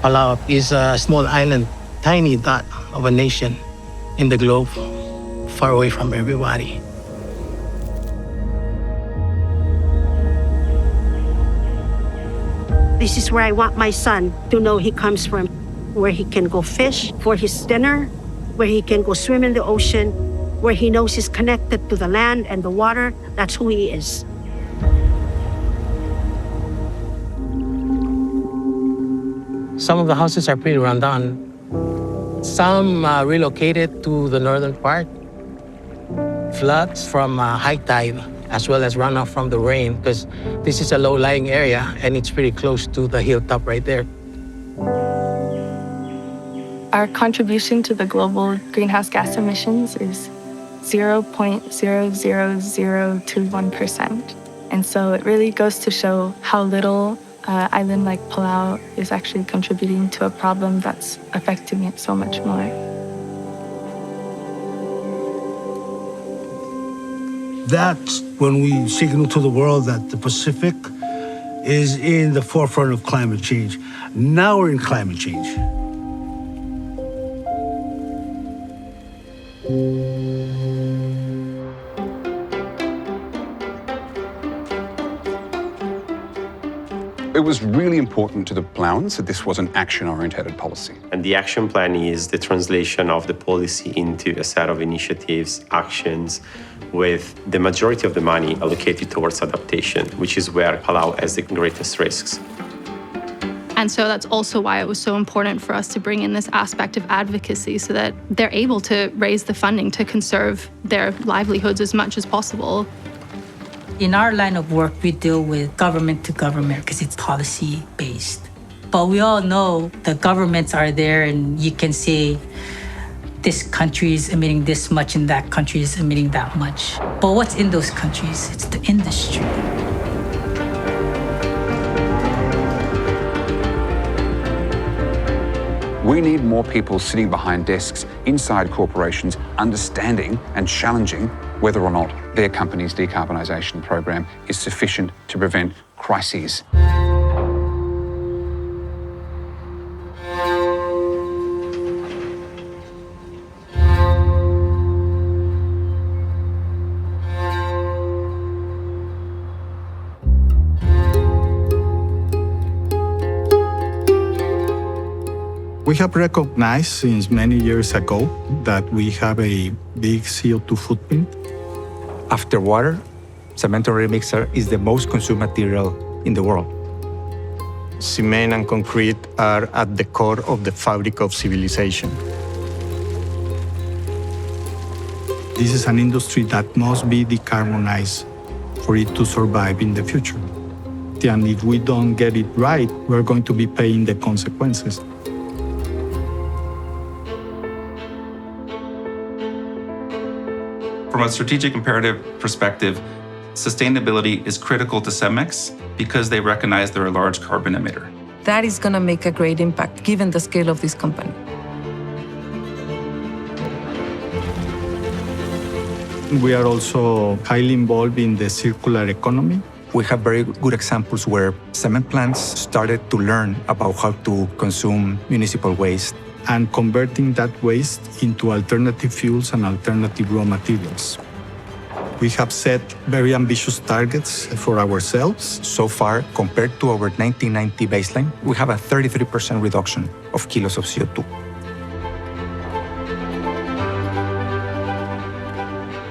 Palau is a small island, tiny dot of a nation in the globe, far away from everybody. This is where I want my son to know he comes from, where he can go fish for his dinner, where he can go swim in the ocean, where he knows he's connected to the land and the water. That's who he is. Some of the houses are pretty run down. Some relocated to the northern part. Floods from high tide, as well as runoff from the rain, because this is a low-lying area and it's pretty close to the hilltop right there. Our contribution to the global greenhouse gas emissions is 0.00021%. And so it really goes to show how little island like Palau is actually contributing to a problem that's affecting it so much more. That's when we signal to the world that the Pacific is in the forefront of climate change. Now we're in climate change. It was really important to the Palauans that this was an action-oriented policy. And the action plan is the translation of the policy into a set of initiatives, actions, with the majority of the money allocated towards adaptation, which is where Palau has the greatest risks. And so that's also why it was so important for us to bring in this aspect of advocacy so that they're able to raise the funding to conserve their livelihoods as much as possible. In our line of work, we deal with government to government because it's policy-based. But we all know the governments are there and you can say this country is emitting this much and that country is emitting that much. But what's in those countries? It's the industry. We need more people sitting behind desks inside corporations, understanding and challenging whether or not their company's decarbonisation program is sufficient to prevent crises. We have recognized since many years ago that we have a big CO2 footprint. After water, cement or ready-mixer is the most consumed material in the world. Cement and concrete are at the core of the fabric of civilization. This is an industry that must be decarbonized for it to survive in the future. And if we don't get it right, we're going to be paying the consequences. From a strategic imperative perspective, sustainability is critical to Cemex because they recognize they're a large carbon emitter. That is going to make a great impact given the scale of this company. We are also highly involved in the circular economy. We have very good examples where cement plants started to learn about how to consume municipal waste and converting that waste into alternative fuels and alternative raw materials. We have set very ambitious targets for ourselves. So far, compared to our 1990 baseline, we have a 33% reduction of kilos of CO2.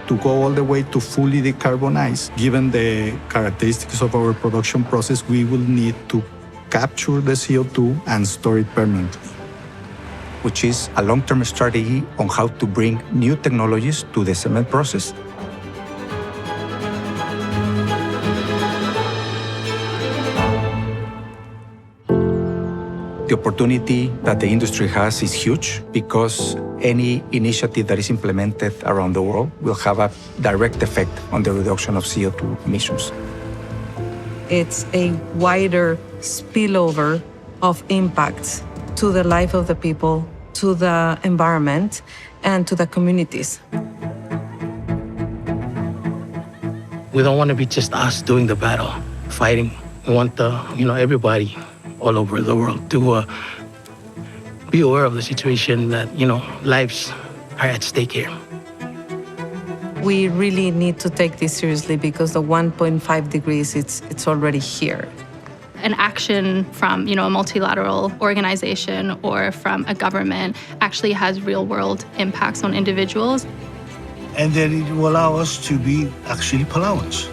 To go all the way to fully decarbonize, given the characteristics of our production process, we will need to capture the CO2 and store it permanently, which is a long-term strategy on how to bring new technologies to the cement process. The opportunity that the industry has is huge because any initiative that is implemented around the world will have a direct effect on the reduction of CO2 emissions. It's a wider spillover of impacts to the life of the people, to the environment, and to the communities. We don't want to be just us doing the battle, fighting. We want everybody all over the world to be aware of the situation that, lives are at stake here. We really need to take this seriously because the 1.5 degrees, it's already here. An action from, a multilateral organization or from a government actually has real-world impacts on individuals. And then it will allow us to be actually Palauans.